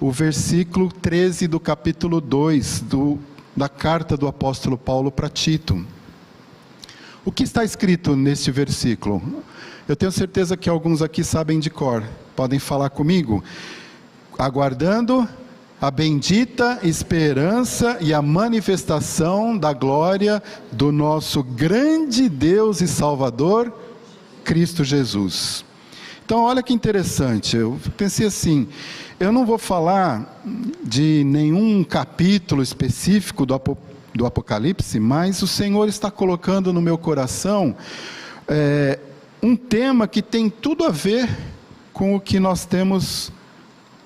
o versículo 13 do capítulo 2 da carta do apóstolo Paulo para Tito. O que está escrito neste versículo? Eu tenho certeza que alguns aqui sabem de cor. Podem falar comigo? Aguardando a bendita esperança e a manifestação da glória do nosso grande Deus e Salvador, Cristo Jesus. Então, olha que interessante, eu pensei assim, eu não vou falar de nenhum capítulo específico do Apocalipse, mas o Senhor está colocando no meu coração um tema que tem tudo a ver com o que nós temos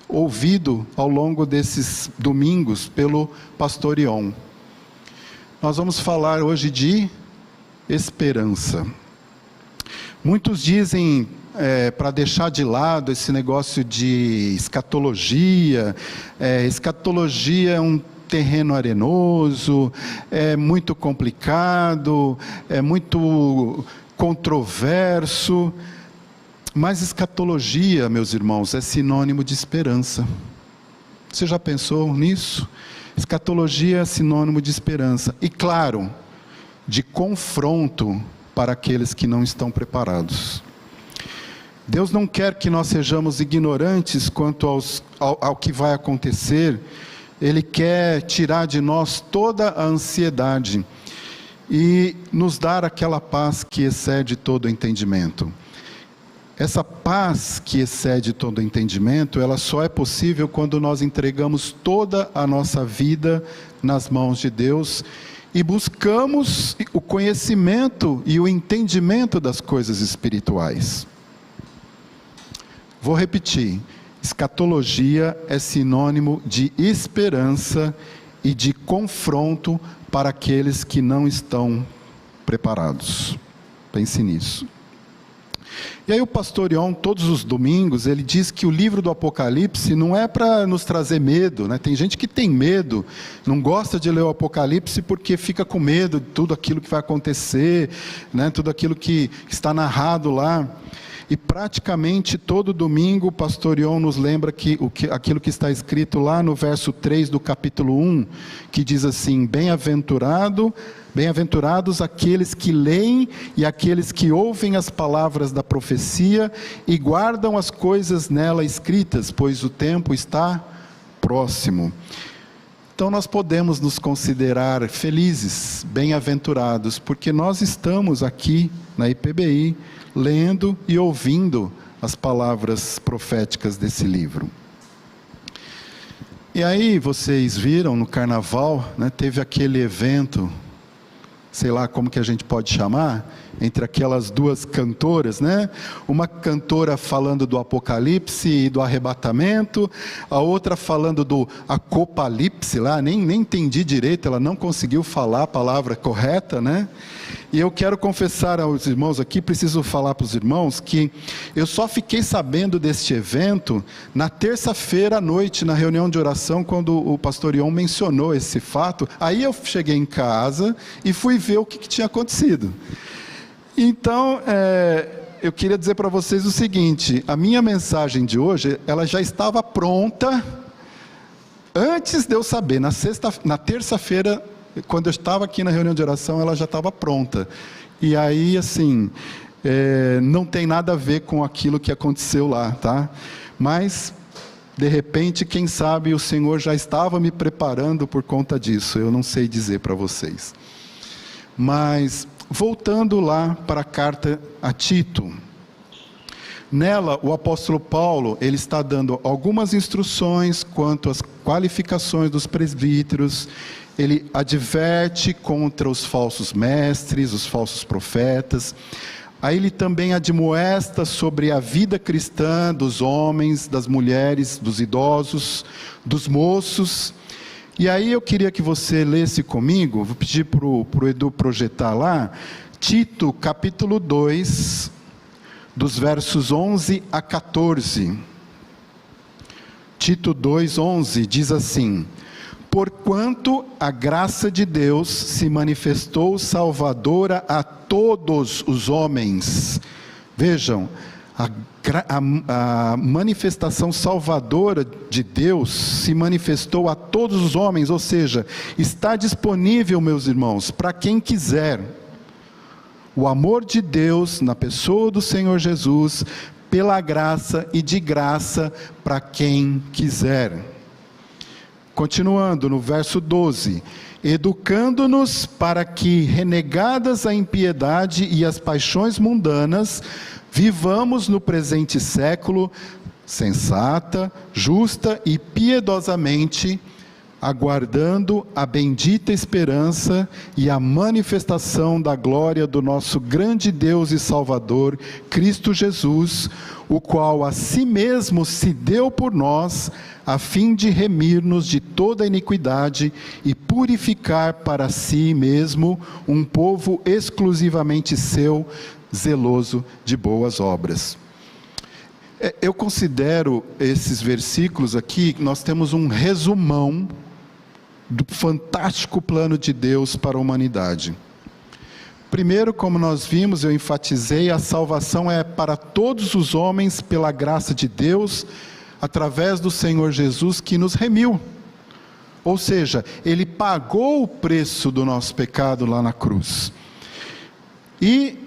ouvido ao longo desses domingos pelo pastor Ion. Nós vamos falar hoje de esperança. Muitos dizem, para deixar de lado esse negócio de escatologia, escatologia é um terreno arenoso, é muito complicado, é muito controverso, mas escatologia, meus irmãos, é sinônimo de esperança. Você já pensou nisso? Escatologia é sinônimo de esperança, e claro, de confronto para aqueles que não estão preparados. Deus não quer que nós sejamos ignorantes quanto ao que vai acontecer. Ele quer tirar de nós toda a ansiedade e nos dar aquela paz que excede todo entendimento. Essa paz que excede todo entendimento, ela só é possível quando nós entregamos toda a nossa vida nas mãos de Deus e buscamos o conhecimento e o entendimento das coisas espirituais. Vou repetir, escatologia é sinônimo de esperança e de confronto para aqueles que não estão preparados. Pense nisso. E aí o pastor Ion, todos os domingos, ele diz que o livro do Apocalipse não é para nos trazer medo, né? Tem gente que tem medo, não gosta de ler o Apocalipse porque fica com medo de tudo aquilo que vai acontecer, né? Tudo aquilo que está narrado lá. E praticamente todo domingo o pastor Ion nos lembra aquilo que está escrito lá no verso 3 do capítulo 1, que diz assim: bem-aventurados aqueles que leem e aqueles que ouvem as palavras da profecia e guardam as coisas nela escritas, pois o tempo está próximo. Então nós podemos nos considerar felizes, bem-aventurados, porque nós estamos aqui na IPBI, lendo e ouvindo as palavras proféticas desse livro. E aí vocês viram no carnaval, né, teve aquele evento, sei lá como que a gente pode chamar, entre aquelas duas cantoras, né? Uma cantora falando do Apocalipse e do arrebatamento, a outra falando do Acopalipse lá, nem entendi direito, ela não conseguiu falar a palavra correta, né? E eu quero confessar aos irmãos aqui, preciso falar para os irmãos, que eu só fiquei sabendo deste evento na terça-feira à noite, na reunião de oração, quando o pastor Ion mencionou esse fato. Aí eu cheguei em casa e fui ver o que tinha acontecido. Então, eu queria dizer para vocês o seguinte: a minha mensagem de hoje, ela já estava pronta antes de eu saber. Na terça-feira, quando eu estava aqui na reunião de oração, ela já estava pronta. E aí, assim, não tem nada a ver com aquilo que aconteceu lá, tá? Mas, de repente, quem sabe o Senhor já estava me preparando por conta disso. Eu não sei dizer para vocês. Mas voltando lá para a carta a Tito, nela o apóstolo Paulo, ele está dando algumas instruções quanto às qualificações dos presbíteros. Ele adverte contra os falsos mestres, os falsos profetas. Aí ele também admoesta sobre a vida cristã dos homens, das mulheres, dos idosos, dos moços. E aí eu queria que você lesse comigo, vou pedir para o Edu projetar lá, Tito capítulo 2, dos versos 11 a 14. Tito 2:11 diz assim: porquanto a graça de Deus se manifestou salvadora a todos os homens. Vejam, A manifestação salvadora de Deus se manifestou a todos os homens, ou seja, está disponível, meus irmãos, para quem quiser. O amor de Deus na pessoa do Senhor Jesus, pela graça e de graça para quem quiser. Continuando no verso 12: educando-nos para que, renegadas a impiedade e as paixões mundanas, vivamos no presente século, sensata, justa e piedosamente, aguardando a bendita esperança e a manifestação da glória do nosso grande Deus e Salvador, Cristo Jesus, o qual a si mesmo se deu por nós, a fim de remir-nos de toda iniquidade e purificar para si mesmo um povo exclusivamente seu, zeloso de boas obras. Eu considero esses versículos aqui, nós temos um resumão do fantástico plano de Deus para a humanidade. Primeiro, como nós vimos, eu enfatizei, a salvação é para todos os homens pela graça de Deus, através do Senhor Jesus que nos remiu. Ou seja, Ele pagou o preço do nosso pecado lá na cruz. E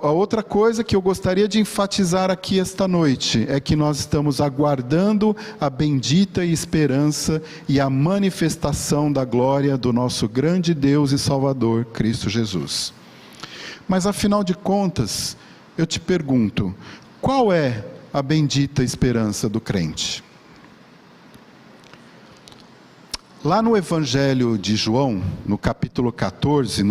a outra coisa que eu gostaria de enfatizar aqui esta noite é que nós estamos aguardando a bendita esperança e a manifestação da glória do nosso grande Deus e Salvador, Cristo Jesus. Mas afinal de contas, eu te pergunto, qual é a bendita esperança do crente? Lá no Evangelho de João, no capítulo 14,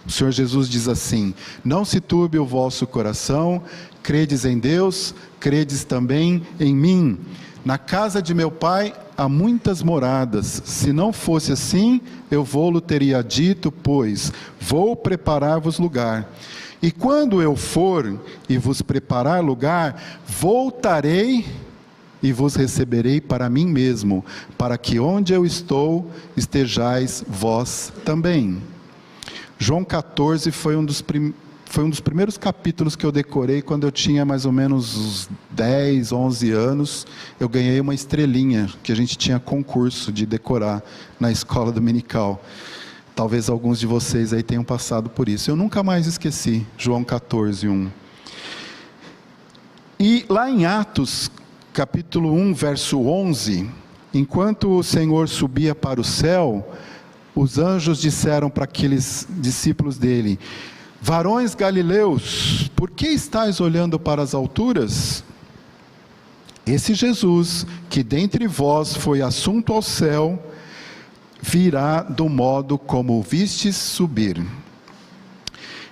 o Senhor Jesus diz assim: não se turbe o vosso coração, credes em Deus, credes também em mim. Na casa de meu Pai há muitas moradas, se não fosse assim, eu vou-lo teria dito, pois vou preparar-vos lugar. E quando eu for e vos preparar lugar, voltarei e vos receberei para mim mesmo, para que onde eu estou, estejais vós também. João 14 foi um dos primeiros capítulos que eu decorei quando eu tinha mais ou menos uns 10, 11 anos. Eu ganhei uma estrelinha, que a gente tinha concurso de decorar na escola dominical. Talvez alguns de vocês aí tenham passado por isso. Eu nunca mais esqueci, João 14, 1. E lá em Atos, capítulo 1, verso 11, enquanto o Senhor subia para o céu, os anjos disseram para aqueles discípulos dele: varões galileus, por que estáis olhando para as alturas? Esse Jesus, que dentre vós foi assunto ao céu, virá do modo como o vistes subir.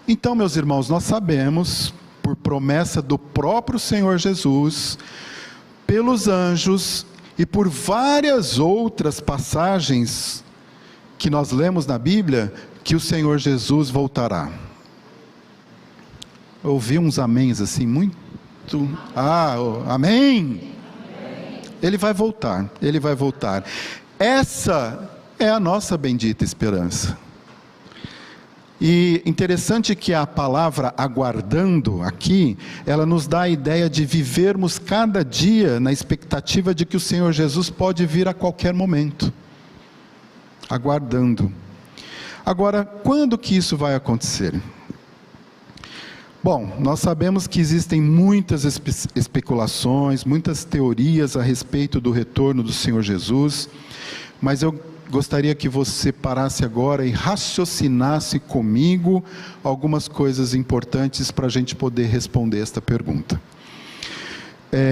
Então, meus irmãos, nós sabemos, por promessa do próprio Senhor Jesus, pelos anjos e por várias outras passagens que nós lemos na Bíblia, que o Senhor Jesus voltará. Eu ouvi uns améns assim, muito... amém! Ele vai voltar, Ele vai voltar. Essa é a nossa bendita esperança. E interessante que a palavra aguardando aqui, ela nos dá a ideia de vivermos cada dia na expectativa de que o Senhor Jesus pode vir a qualquer momento. Aguardando. Agora, quando que isso vai acontecer? Bom, nós sabemos que existem muitas especulações, muitas teorias a respeito do retorno do Senhor Jesus, mas eu gostaria que você parasse agora e raciocinasse comigo algumas coisas importantes para a gente poder responder esta pergunta.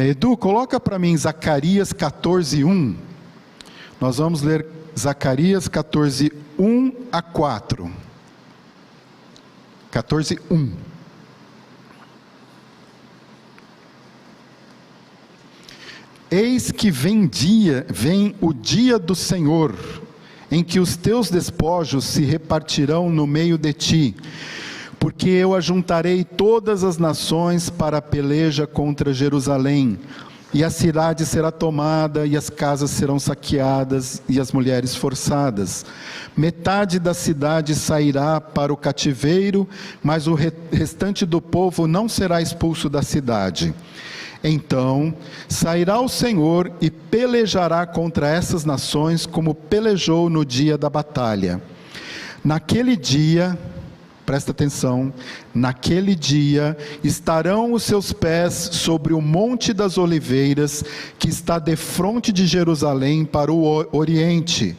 Edu, coloca para mim Zacarias 14, 1. Nós vamos ler Zacarias 14, 1 a 4. 14, 1. Eis que vem o dia do Senhor, em que os teus despojos se repartirão no meio de ti, porque eu ajuntarei todas as nações para a peleja contra Jerusalém, e a cidade será tomada, e as casas serão saqueadas, e as mulheres forçadas. Metade da cidade sairá para o cativeiro, mas o restante do povo não será expulso da cidade. Então sairá o Senhor e pelejará contra essas nações, como pelejou no dia da batalha. Naquele dia, presta atenção, naquele dia estarão os seus pés sobre o Monte das Oliveiras, que está defronte de Jerusalém para o oriente.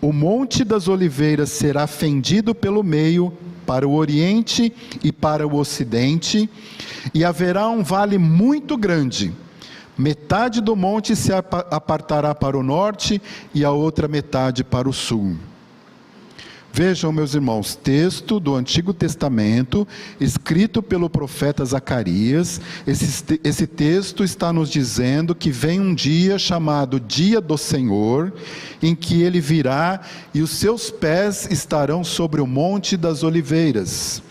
O Monte das Oliveiras será fendido pelo meio, para o oriente e para o ocidente, e haverá um vale muito grande. Metade do monte se apartará para o norte e a outra metade para o sul. Vejam, meus irmãos, texto do Antigo Testamento, escrito pelo profeta Zacarias. Esse texto está nos dizendo que vem um dia chamado Dia do Senhor, em que ele virá e os seus pés estarão sobre o Monte das Oliveiras.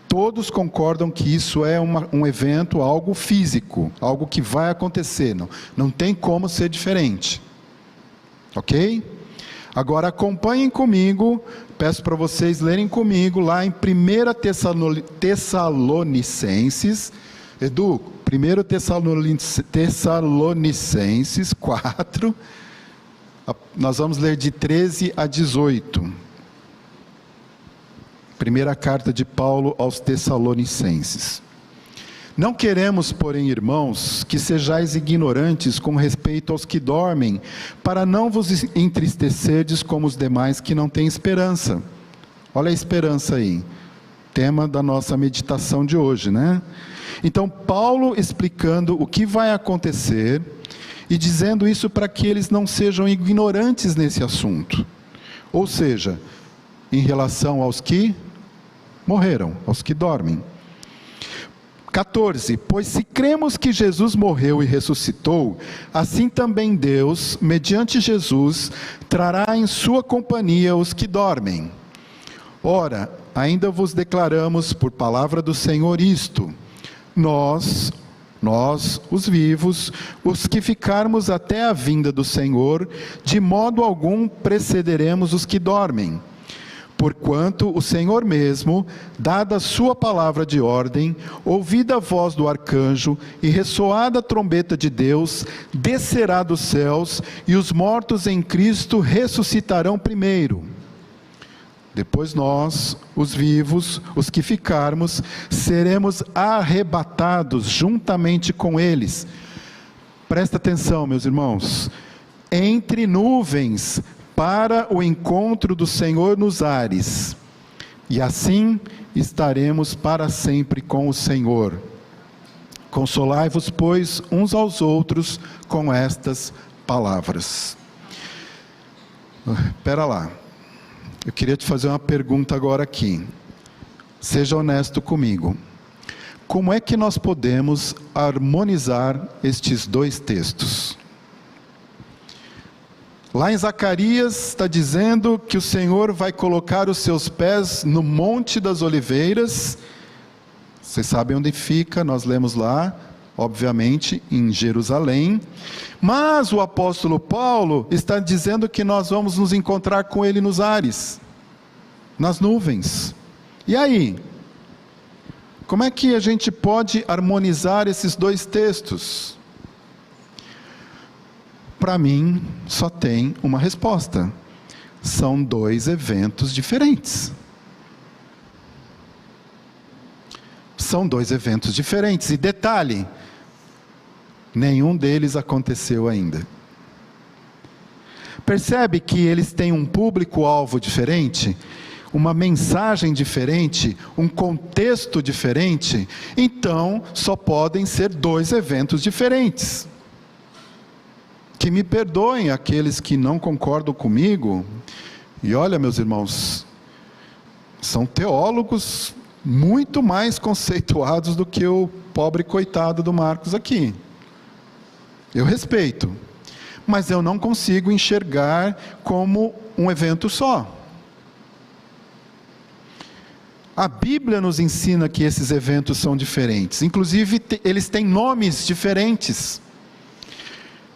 Todos concordam que isso é um evento, algo físico, algo que vai acontecer, não tem como ser diferente. Ok? Agora acompanhem comigo, peço para vocês lerem comigo lá em 1 Tessalonicenses, Edu, 1 Tessalonicenses 4, nós vamos ler de 13 a 18. Primeira carta de Paulo aos Tessalonicenses. Não queremos, porém, irmãos, que sejais ignorantes com respeito aos que dormem, para não vos entristecerdes como os demais que não têm esperança. Olha a esperança aí, tema da nossa meditação de hoje, né? Então, Paulo explicando o que vai acontecer e dizendo isso para que eles não sejam ignorantes nesse assunto. Ou seja, em relação aos que morreram, aos que dormem. 14. Pois se cremos que Jesus morreu e ressuscitou, assim também Deus, mediante Jesus, trará em sua companhia os que dormem. Ora, ainda vos declaramos por palavra do Senhor isto: nós, os vivos, os que ficarmos até a vinda do Senhor, de modo algum precederemos os que dormem. Porquanto o Senhor mesmo, dada a sua palavra de ordem, ouvida a voz do arcanjo e ressoada a trombeta de Deus, descerá dos céus, e os mortos em Cristo ressuscitarão primeiro. Depois nós, os vivos, os que ficarmos, seremos arrebatados juntamente com eles. Presta atenção, meus irmãos. Entre nuvens, para o encontro do Senhor nos ares, e assim estaremos para sempre com o Senhor. Consolai-vos, pois, uns aos outros com estas palavras. Espera lá, eu queria te fazer uma pergunta agora aqui, seja honesto comigo. Como é que nós podemos harmonizar estes dois textos? Lá em Zacarias está dizendo que o Senhor vai colocar os seus pés no Monte das Oliveiras. Vocês sabem onde fica, nós lemos lá, obviamente, em Jerusalém. Mas o apóstolo Paulo está dizendo que nós vamos nos encontrar com ele nos ares, nas nuvens. E aí? Como é que a gente pode harmonizar esses dois textos? Para mim, só tem uma resposta. São dois eventos diferentes. São dois eventos diferentes. E detalhe, nenhum deles aconteceu ainda. Percebe que eles têm um público-alvo diferente? Uma mensagem diferente? Um contexto diferente? Então, só podem ser dois eventos diferentes. Que me perdoem aqueles que não concordam comigo, e olha, meus irmãos, são teólogos muito mais conceituados do que o pobre coitado do Marcos aqui. Eu respeito, mas eu não consigo enxergar como um evento só. A Bíblia nos ensina que esses eventos são diferentes, inclusive eles têm nomes diferentes.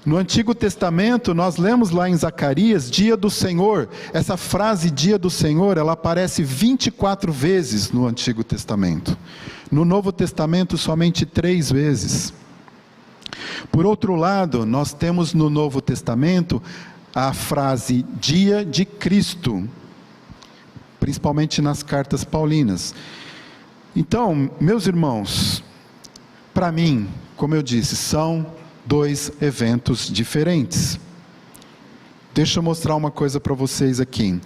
No Antigo Testamento, nós lemos lá em Zacarias, dia do Senhor. Essa frase, dia do Senhor, ela aparece 24 vezes no Antigo Testamento. No Novo Testamento, somente 3 vezes. Por outro lado, nós temos no Novo Testamento a frase dia de Cristo, principalmente nas cartas paulinas. Então, meus irmãos, para mim, como eu disse, são 2 eventos diferentes. Deixa eu mostrar uma coisa para vocês aqui.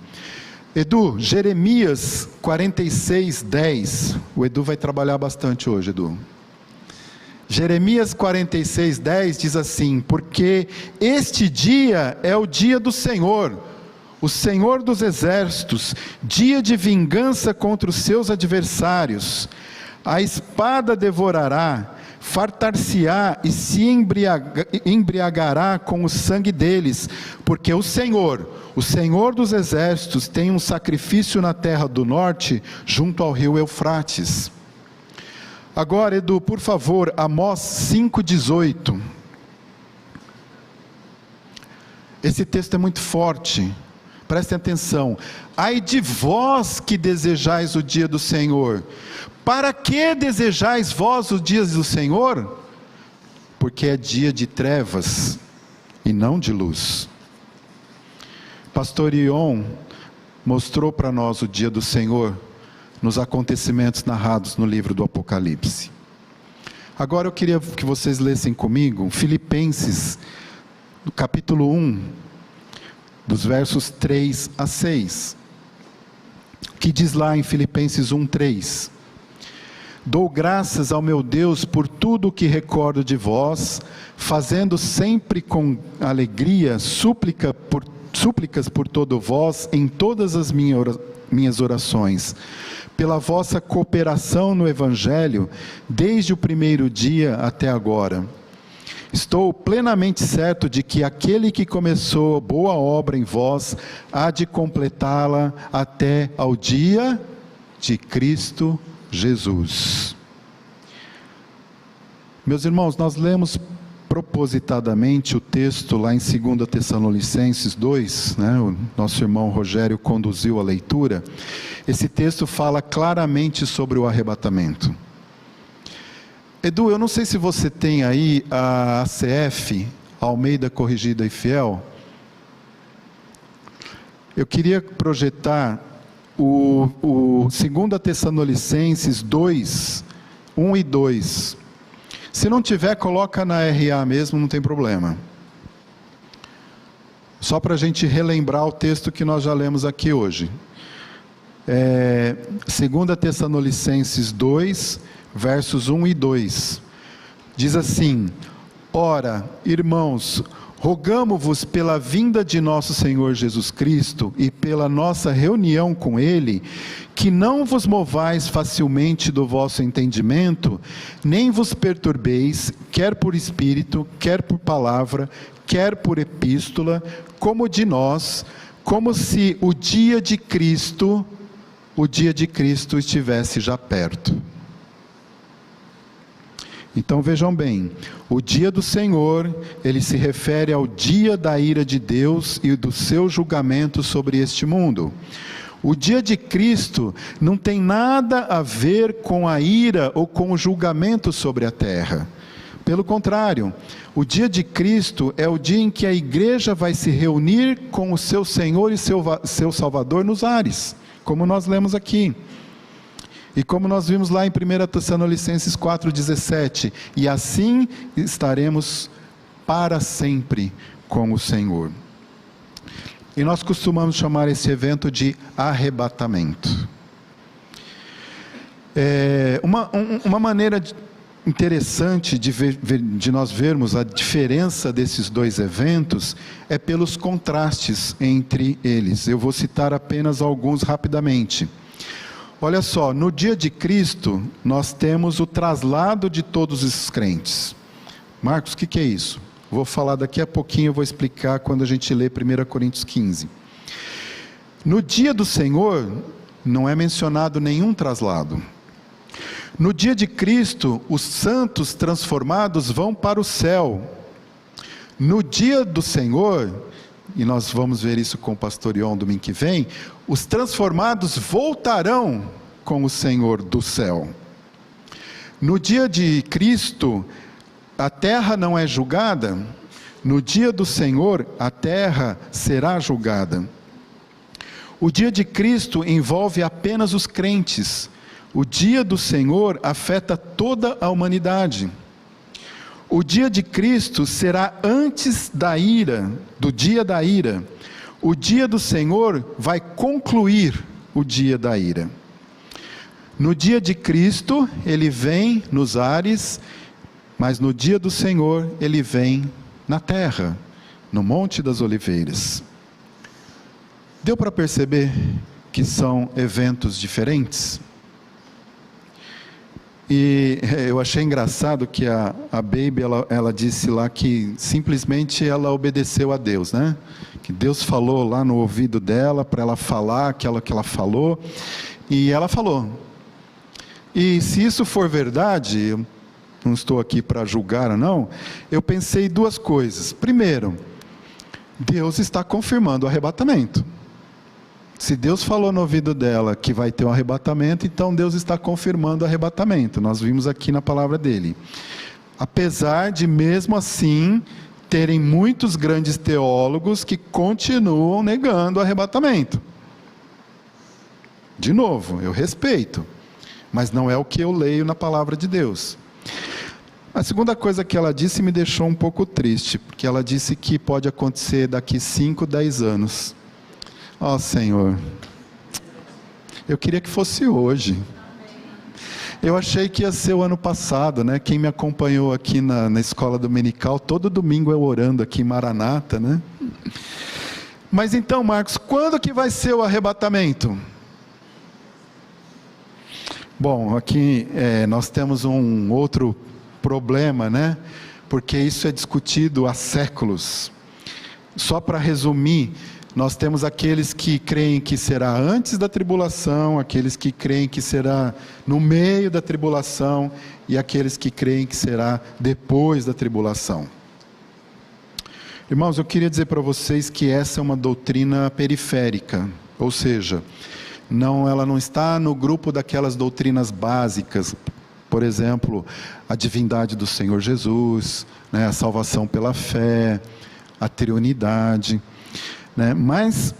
Edu, Jeremias 46:10. O Edu vai trabalhar bastante hoje, Edu. Jeremias 46:10 diz assim: porque este dia é o dia do Senhor, o Senhor dos exércitos, dia de vingança contra os seus adversários. A espada devorará, fartar-se-á e se embriagará com o sangue deles, porque o Senhor dos exércitos, tem um sacrifício na terra do norte, junto ao rio Eufrates. Agora, Edu, por favor, Amós 5:18. Esse texto é muito forte, prestem atenção. Ai de vós que desejais o dia do Senhor. Para que desejais vós os dias do Senhor? Porque é dia de trevas e não de luz. Pastor Ion mostrou para nós o dia do Senhor nos acontecimentos narrados no livro do Apocalipse. Agora eu queria que vocês lessem comigo Filipenses, no capítulo 1, dos versos 3 a 6, que diz lá em Filipenses 1:3: dou graças ao meu Deus por tudo o que recordo de vós, fazendo sempre com alegria súplicas por todo vós em todas as minhas orações, pela vossa cooperação no Evangelho, desde o primeiro dia até agora. Estou plenamente certo de que aquele que começou boa obra em vós, há de completá-la até ao dia de Cristo Jesus. Meus irmãos, nós lemos propositadamente o texto lá em 2 Tessalonicenses 2, né? O nosso irmão Rogério conduziu a leitura. Esse texto fala claramente sobre o arrebatamento. Edu, eu não sei se você tem aí a ACF, Almeida Corrigida e Fiel. Eu queria projetar o 2 Tessalonicenses 2, 1 e 2. Se não tiver, coloca na RA mesmo, não tem problema. Só para a gente relembrar o texto que nós já lemos aqui hoje. 2 Tessalonicenses 2, versos 1 e 2. Diz assim: ora, irmãos, rogamo-vos pela vinda de nosso Senhor Jesus Cristo e pela nossa reunião com Ele, que não vos movais facilmente do vosso entendimento, nem vos perturbeis, quer por espírito, quer por palavra, quer por epístola, como de nós, como se o dia de Cristo estivesse já perto. Então vejam bem, o dia do Senhor, ele se refere ao dia da ira de Deus e do seu julgamento sobre este mundo. O dia de Cristo não tem nada a ver com a ira ou com o julgamento sobre a terra. Pelo contrário, o dia de Cristo é o dia em que a igreja vai se reunir com o seu Senhor e seu Salvador nos ares, como nós lemos aqui. E como nós vimos lá em 1 Tessalonicenses 4,17, e assim estaremos para sempre com o Senhor. E nós costumamos chamar esse evento de arrebatamento. Uma maneira interessante de nós vermos a diferença desses 2 eventos é pelos contrastes entre eles. Eu vou citar apenas alguns rapidamente. Olha só, no dia de Cristo, nós temos o traslado de todos os crentes. Marcos, o que é isso? Vou falar daqui a pouquinho, eu vou explicar quando a gente lê 1 Coríntios 15. No dia do Senhor, não é mencionado nenhum traslado. No dia de Cristo, os santos transformados vão para o céu. No dia do Senhor, e nós vamos ver isso com o pastor Ion domingo que vem, os transformados voltarão com o Senhor do céu. No dia de Cristo, a terra não é julgada. No dia do Senhor, a terra será julgada. O dia de Cristo envolve apenas os crentes. O dia do Senhor afeta toda a humanidade. O dia de Cristo será antes da ira, do dia da ira. O dia do Senhor vai concluir o dia da ira. No dia de Cristo, Ele vem nos ares, mas no dia do Senhor, Ele vem na terra, no Monte das Oliveiras. Deu para perceber que são eventos diferentes? E eu achei engraçado que a Baby, ela disse lá que simplesmente ela obedeceu a Deus, né? Que Deus falou lá no ouvido dela, para ela falar aquilo que ela falou, e ela falou. E se isso for verdade, eu não estou aqui para julgar ou não, eu pensei duas coisas. Primeiro, Deus está confirmando o arrebatamento. Se Deus falou no ouvido dela que vai ter um arrebatamento, então Deus está confirmando o arrebatamento. Nós vimos aqui na palavra dele. Apesar de, mesmo assim, terem muitos grandes teólogos que continuam negando o arrebatamento. De novo, eu respeito, mas não é o que eu leio na palavra de Deus. A segunda coisa que ela disse me deixou um pouco triste, porque ela disse que pode acontecer daqui 5, 10 anos. Ó Senhor, eu queria que fosse hoje. Eu achei que ia ser o ano passado, né? Quem me acompanhou aqui na escola dominical, todo domingo eu orando aqui em Maranata, né? Mas então, Marcos, quando que vai ser o arrebatamento? Bom, aqui nós temos um outro problema, né? Porque isso é discutido há séculos. Só para resumir, nós temos aqueles que creem que será antes da tribulação, aqueles que creem que será no meio da tribulação, e aqueles que creem que será depois da tribulação. Irmãos, eu queria dizer para vocês que essa é uma doutrina periférica, ou seja, ela não está no grupo daquelas doutrinas básicas, por exemplo, a divindade do Senhor Jesus, né, a salvação pela fé, a triunidade, né? Mas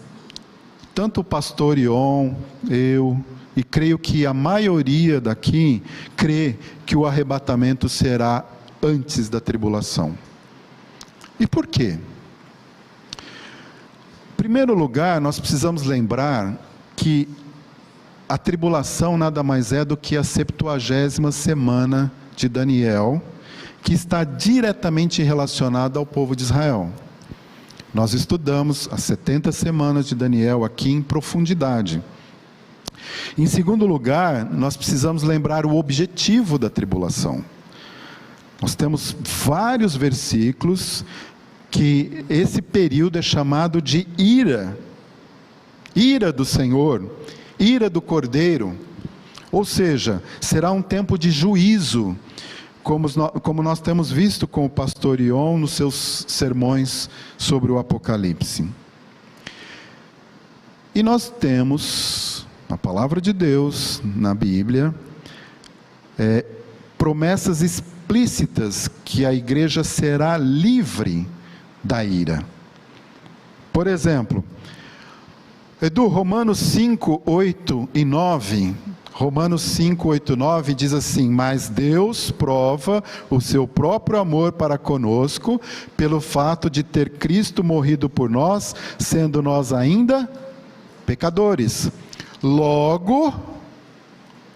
tanto o pastor Ion, eu, e creio que a maioria daqui crê que o arrebatamento será antes da tribulação. E por quê? Em primeiro lugar, nós precisamos lembrar que a tribulação nada mais é do que a 70ª semana de Daniel, que está diretamente relacionada ao povo de Israel. Nós estudamos as 70 semanas de Daniel aqui em profundidade. Em segundo lugar, nós precisamos lembrar o objetivo da tribulação. Nós temos vários versículos que esse período é chamado de ira do Senhor, ira do Cordeiro, ou seja, será um tempo de juízo, como nós temos visto com o pastor Ion nos seus sermões sobre o Apocalipse. E nós temos, na palavra de Deus, na Bíblia, promessas explícitas que a igreja será livre da ira. Por exemplo, Romanos 5, 8 e 9... Romanos 5, 8, 9 diz assim: mas Deus prova o seu próprio amor para conosco, pelo fato de ter Cristo morrido por nós, sendo nós ainda pecadores. Logo,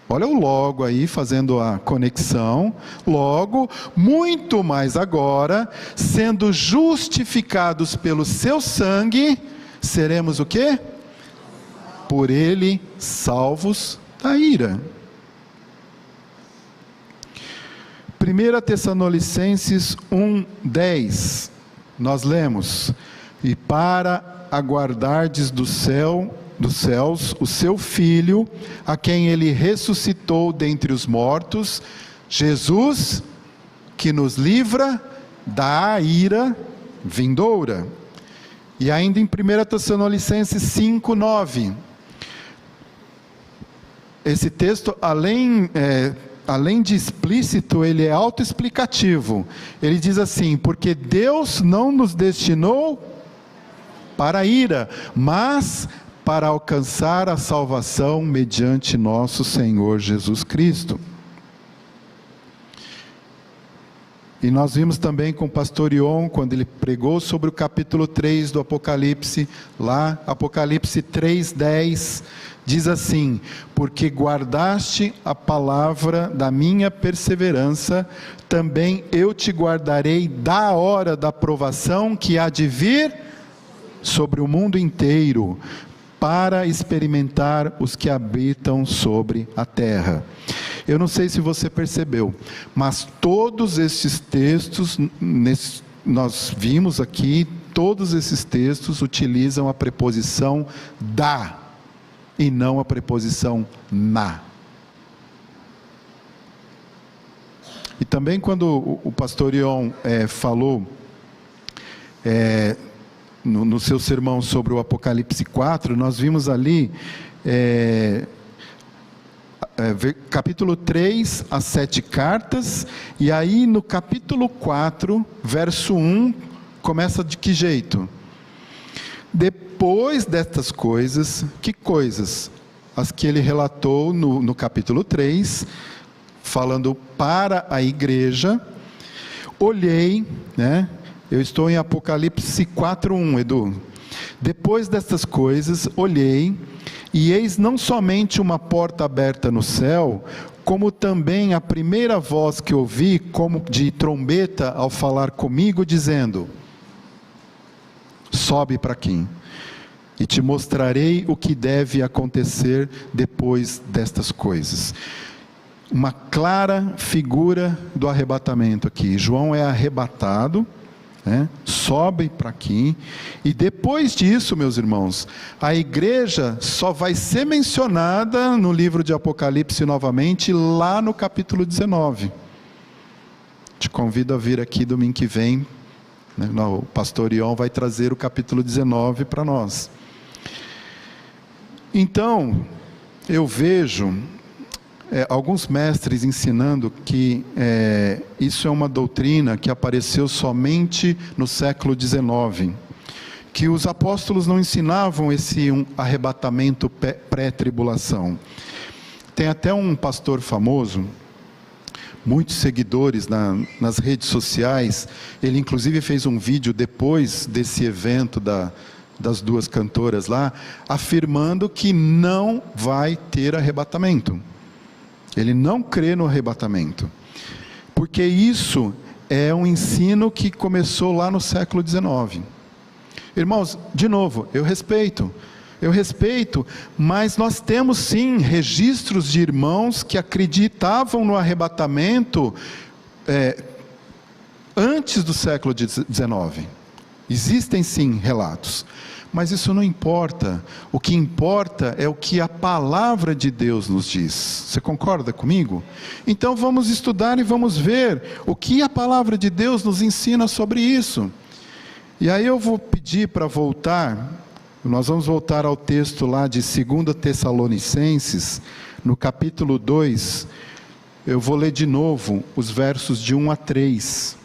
olha o logo aí, fazendo a conexão, logo, muito mais agora, sendo justificados pelo seu sangue, seremos o quê? Por ele salvos da ira. 1 Tessalonicenses 1:10, nós lemos: e para aguardardes dos céus o seu Filho, a quem ele ressuscitou dentre os mortos, Jesus, que nos livra da ira vindoura. E ainda em 1 Tessalonicenses 5:9. Esse texto, além de explícito, ele é autoexplicativo. Ele diz assim: porque Deus não nos destinou para a ira, mas para alcançar a salvação mediante nosso Senhor Jesus Cristo. E nós vimos também com o pastor Ion, quando ele pregou sobre o capítulo 3 do Apocalipse, lá, Apocalipse 3:10, diz assim: porque guardaste a palavra da minha perseverança, também eu te guardarei da hora da provação que há de vir sobre o mundo inteiro, para experimentar os que habitam sobre a terra. Eu não sei se você percebeu, mas todos esses textos, nós vimos aqui, todos esses textos utilizam a preposição da, e não a preposição na. E também quando o pastor Ion falou, no seu sermão sobre o Apocalipse 4, nós vimos ali, capítulo 3, as 7 cartas, e aí no capítulo 4, verso 1, começa de que jeito? Depois destas coisas, que coisas? As que ele relatou no capítulo 3, falando para a igreja. Olhei, eu estou em Apocalipse 4:1, Edu. Depois destas coisas, olhei, e eis não somente uma porta aberta no céu, como também a primeira voz que ouvi, como de trombeta, ao falar comigo, dizendo: sobe para aqui, e te mostrarei o que deve acontecer depois destas coisas. Uma clara figura do arrebatamento aqui. João é arrebatado, sobe para aqui, e depois disso, meus irmãos, a igreja só vai ser mencionada no livro de Apocalipse novamente, lá no capítulo 19. Te convido a vir aqui domingo que vem, o pastor Ion vai trazer o capítulo 19 para nós. Então, eu vejo alguns mestres ensinando que isso é uma doutrina que apareceu somente no século XIX, que os apóstolos não ensinavam esse arrebatamento pré-tribulação. Tem até um pastor famoso, muitos seguidores nas redes sociais, ele inclusive fez um vídeo depois desse evento das duas cantoras lá, afirmando que não vai ter arrebatamento. Ele não crê no arrebatamento, porque isso é um ensino que começou lá no século XIX. Irmãos, de novo, eu respeito, mas nós temos sim registros de irmãos que acreditavam no arrebatamento antes do século XIX. Existem sim relatos, mas isso não importa. O que importa é o que a palavra de Deus nos diz. Você concorda comigo? Então vamos estudar e vamos ver o que a palavra de Deus nos ensina sobre isso. E aí eu vou pedir para voltar, nós vamos voltar ao texto lá de 2 Tessalonicenses, no capítulo 2, eu vou ler de novo os versos de 1 a 3.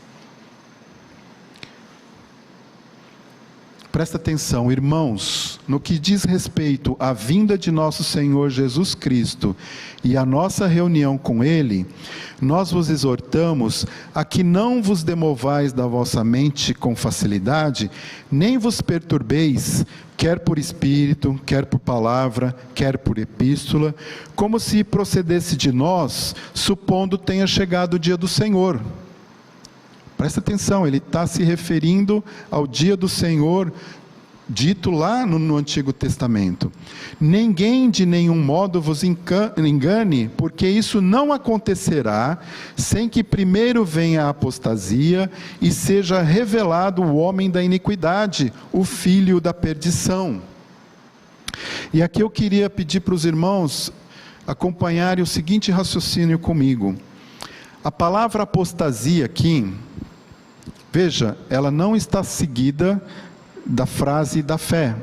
Presta atenção, irmãos, no que diz respeito à vinda de nosso Senhor Jesus Cristo e à nossa reunião com Ele, nós vos exortamos a que não vos demovais da vossa mente com facilidade, nem vos perturbeis, quer por espírito, quer por palavra, quer por epístola, como se procedesse de nós, supondo tenha chegado o dia do Senhor. Presta atenção, ele está se referindo ao dia do Senhor, dito lá no Antigo Testamento. Ninguém de nenhum modo vos engane, porque isso não acontecerá, sem que primeiro venha a apostasia, e seja revelado o homem da iniquidade, o filho da perdição. E aqui eu queria pedir para os irmãos acompanharem o seguinte raciocínio comigo. A palavra apostasia aqui, Veja, ela não está seguida da frase da fé.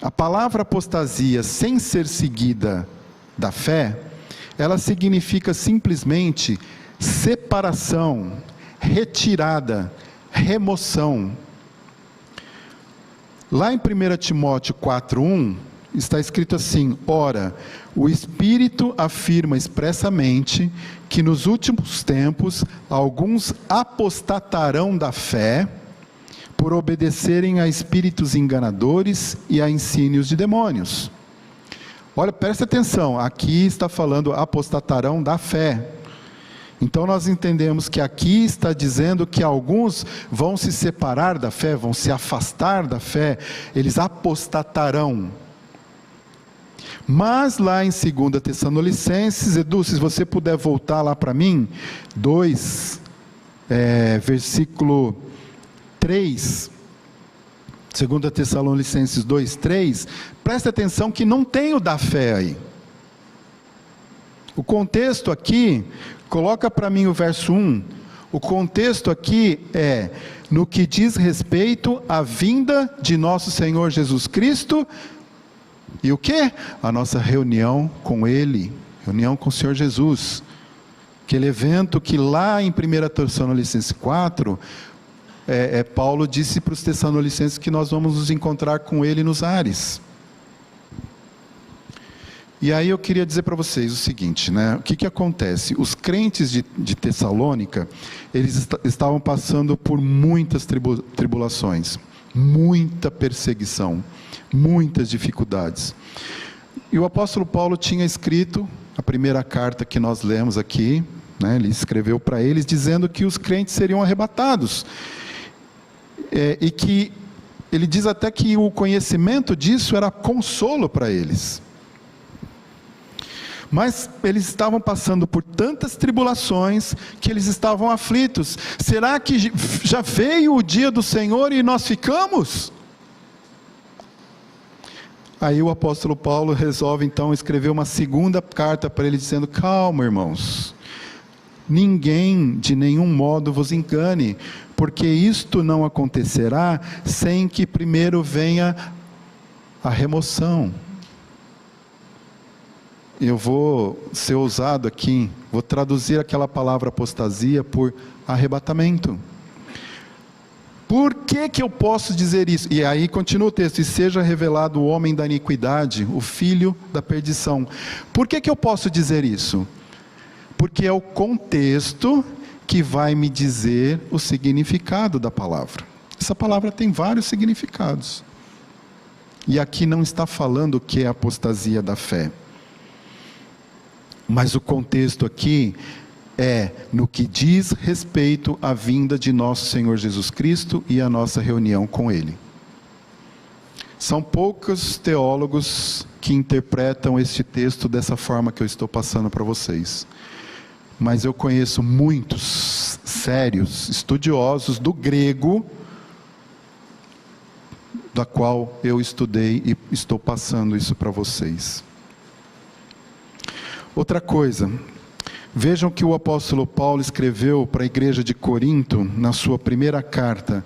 A palavra apostasia, sem ser seguida da fé, ela significa simplesmente separação, retirada, remoção. Lá em 1 Timóteo 4:1, está escrito assim: ora, o Espírito afirma expressamente que nos últimos tempos alguns apostatarão da fé, por obedecerem a espíritos enganadores e a ensínios de demônios. Olha, presta atenção, aqui está falando apostatarão da fé. Então nós entendemos que aqui está dizendo que alguns vão se separar da fé, vão se afastar da fé, eles apostatarão. Mas lá em 2 Tessalonicenses, Edu, se você puder voltar lá para mim, 2, versículo 3, 2 Tessalonicenses 2:3, presta atenção que não tem o da fé aí. O contexto aqui, coloca para mim o verso 1, o contexto aqui é, no que diz respeito à vinda de nosso Senhor Jesus Cristo, e o que? A nossa reunião com Ele, reunião com o Senhor Jesus. Aquele evento que lá em 1 Tessalonicenses 4, Paulo disse para os Tessalonicenses que nós vamos nos encontrar com Ele nos ares. E aí eu queria dizer para vocês o seguinte, né? O que acontece? Os crentes de Tessalônica, eles estavam passando por muitas tribulações, muita perseguição, muitas dificuldades. E o apóstolo Paulo tinha escrito a primeira carta que nós lemos aqui, né? Ele escreveu para eles dizendo que os crentes seriam arrebatados. E que ele diz até que o conhecimento disso era consolo para eles. Mas eles estavam passando por tantas tribulações que eles estavam aflitos. Será que já veio o dia do Senhor e nós ficamos? Aí o apóstolo Paulo resolve então escrever uma segunda carta para eles dizendo: calma, irmãos, ninguém de nenhum modo vos engane, porque isto não acontecerá sem que primeiro venha a remoção. Eu vou ser ousado aqui, vou traduzir aquela palavra apostasia por arrebatamento. Por que eu posso dizer isso? E aí continua o texto: e seja revelado o homem da iniquidade, o filho da perdição. Por que eu posso dizer isso? Porque é o contexto que vai me dizer o significado da palavra. Essa palavra tem vários significados. E aqui não está falando o que é apostasia da fé. Mas o contexto aqui é no que diz respeito à vinda de nosso Senhor Jesus Cristo e a nossa reunião com Ele. São poucos teólogos que interpretam este texto dessa forma que eu estou passando para vocês. Mas eu conheço muitos sérios estudiosos do grego, da qual eu estudei e estou passando isso para vocês. Outra coisa, vejam que o apóstolo Paulo escreveu para a igreja de Corinto, na sua primeira carta.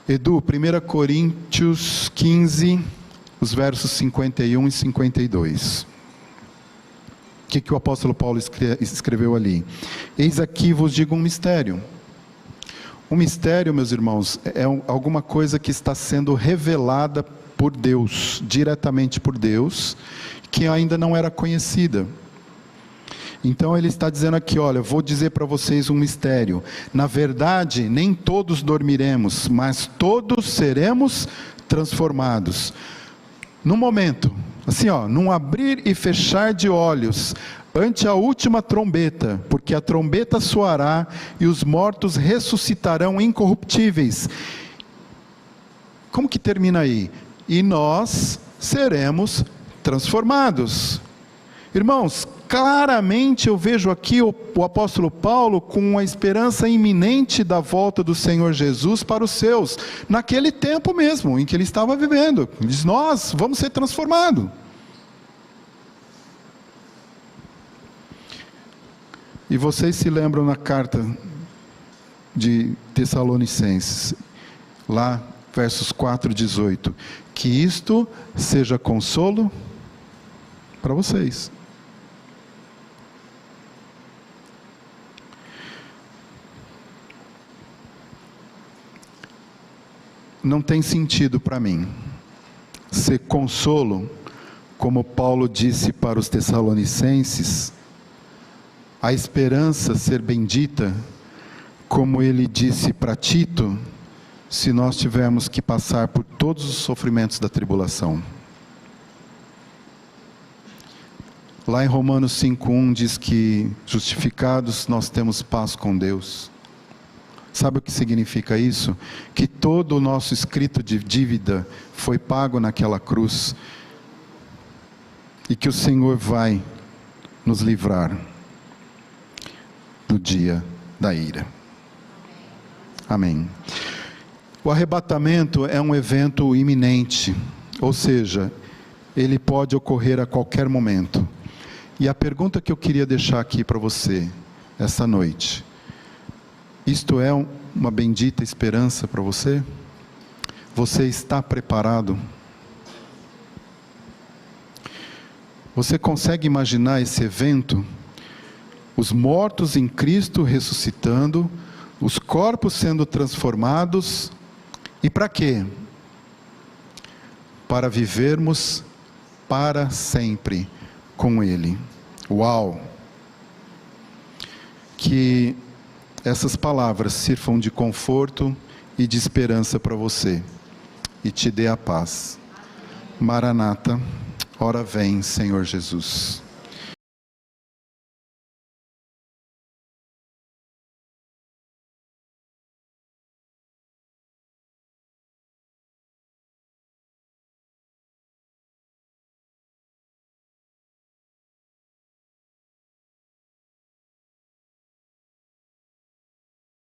Edu, 1 Coríntios 15, os versos 51 e 52. O que o apóstolo Paulo escreveu ali? Eis aqui vos digo um mistério. Um mistério, meus irmãos, é alguma coisa que está sendo revelada por Deus, diretamente por Deus, que ainda não era conhecida. Então ele está dizendo aqui, olha, vou dizer para vocês um mistério. Na verdade, nem todos dormiremos, mas todos seremos transformados. No momento, assim num abrir e fechar de olhos, ante a última trombeta, porque a trombeta soará e os mortos ressuscitarão incorruptíveis. Como que termina aí? E nós seremos transformados. Irmãos, claramente eu vejo aqui o apóstolo Paulo com a esperança iminente da volta do Senhor Jesus para os seus, naquele tempo mesmo em que ele estava vivendo. Ele diz: nós vamos ser transformados. E vocês se lembram na carta de Tessalonicenses, lá, versos 4 e 18, que isto seja consolo para vocês. Não tem sentido para mim ser consolo, como Paulo disse para os Tessalonicenses, a esperança ser bendita, como ele disse para Tito, se nós tivermos que passar por todos os sofrimentos da tribulação. Lá em Romanos 5:1 diz que justificados nós temos paz com Deus. Sabe o que significa isso? Que todo o nosso escrito de dívida foi pago naquela cruz e que o Senhor vai nos livrar do dia da ira. Amém. O arrebatamento é um evento iminente, ou seja, ele pode ocorrer a qualquer momento. E a pergunta que eu queria deixar aqui para você, essa noite, isto é uma bendita esperança para você? Você está preparado? Você consegue imaginar esse evento? Os mortos em Cristo ressuscitando, os corpos sendo transformados, e para quê? Para vivermos para sempre com Ele. Uau! Que essas palavras sirvam de conforto e de esperança para você, e te dê a paz. Maranata, ora vem, Senhor Jesus.